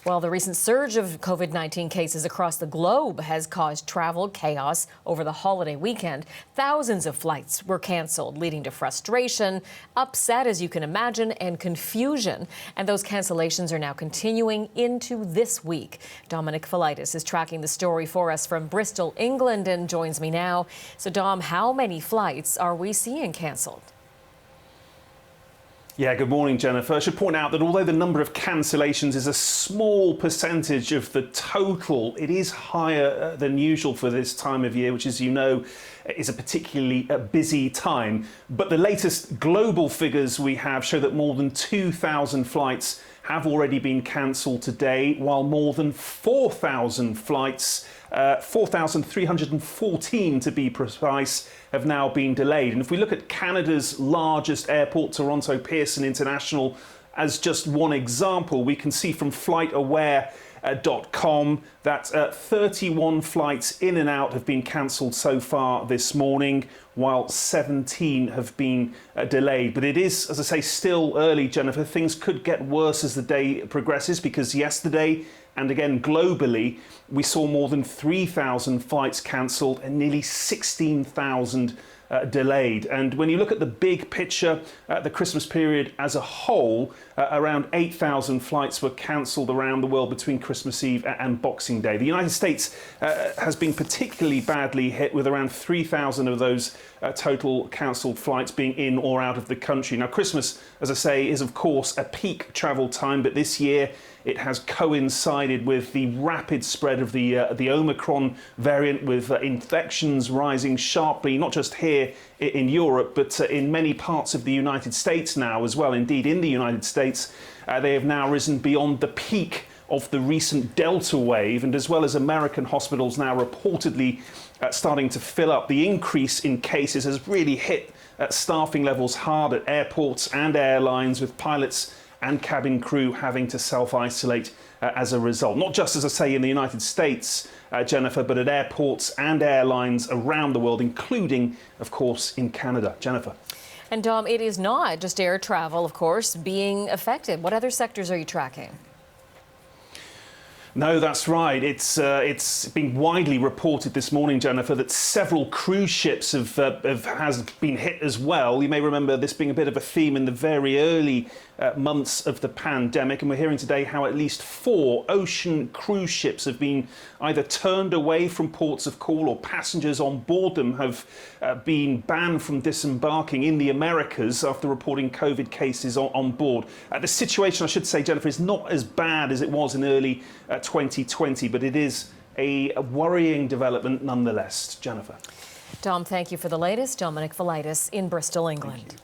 Well, the recent surge of COVID-19 cases across the globe has caused travel chaos over the holiday weekend. Thousands of flights were canceled, leading to frustration, upset, as you can imagine, and confusion. And those cancellations are now continuing into this week. Dominic Filitis is tracking the story for us from Bristol, England, and joins me now. So, Dom, how many flights are we seeing canceled? Yeah, good morning, Jennifer. I should point out that although the number of cancellations is a small percentage of the total, it is higher than usual for this time of year, which, as you know, is a particularly busy time. But the latest global figures we have show that more than 2,000 flights have already been cancelled today, while more than 4,000 flights, 4,314 to be precise, have now been delayed. And if we look at Canada's largest airport, Toronto Pearson International, as just one example, we can see from FlightAware.com that 31 flights in and out have been cancelled so far this morning, while 17 have been delayed. But it is, as I say, still early, Jennifer. Things could get worse as the day progresses, because yesterday, and again globally, we saw more than 3,000 flights cancelled and nearly 16,000 delayed. And when you look at the big picture, the Christmas period as a whole, around 8,000 flights were cancelled around the world between Christmas Eve and Boxing Day. The United States has been particularly badly hit, with around 3,000 of those total cancelled flights being in or out of the country. Now, Christmas, as I say, is of course a peak travel time, but this year it has coincided with the rapid spread of the Omicron variant, with infections rising sharply, not just here in Europe, but in many parts of the United States now as well. Indeed, in the United States, they have now risen beyond the peak of the recent Delta wave, and as well as American hospitals now reportedly starting to fill up. The increase in cases has really hit staffing levels hard at airports and airlines, with pilots and cabin crew having to self-isolate as a result. Not just, as I say, in the United States, Jennifer, but at airports and airlines around the world, including, of course, in Canada. Jennifer. And Dom, it is not just air travel, of course, being affected. What other sectors are you tracking? No, that's right. It's been widely reported this morning, Jennifer, that several cruise ships has been hit as well. You may remember this being a bit of a theme in the very early months of the pandemic, and we're hearing today how at least 4 ocean cruise ships have been either turned away from ports of call, or passengers on board them have been banned from disembarking in the Americas after reporting COVID cases on board. The situation, I should say, Jennifer, is not as bad as it was in early 2020, but it is a worrying development nonetheless. Jennifer. Dom, thank you for the latest. Dominic Filitis in Bristol, England.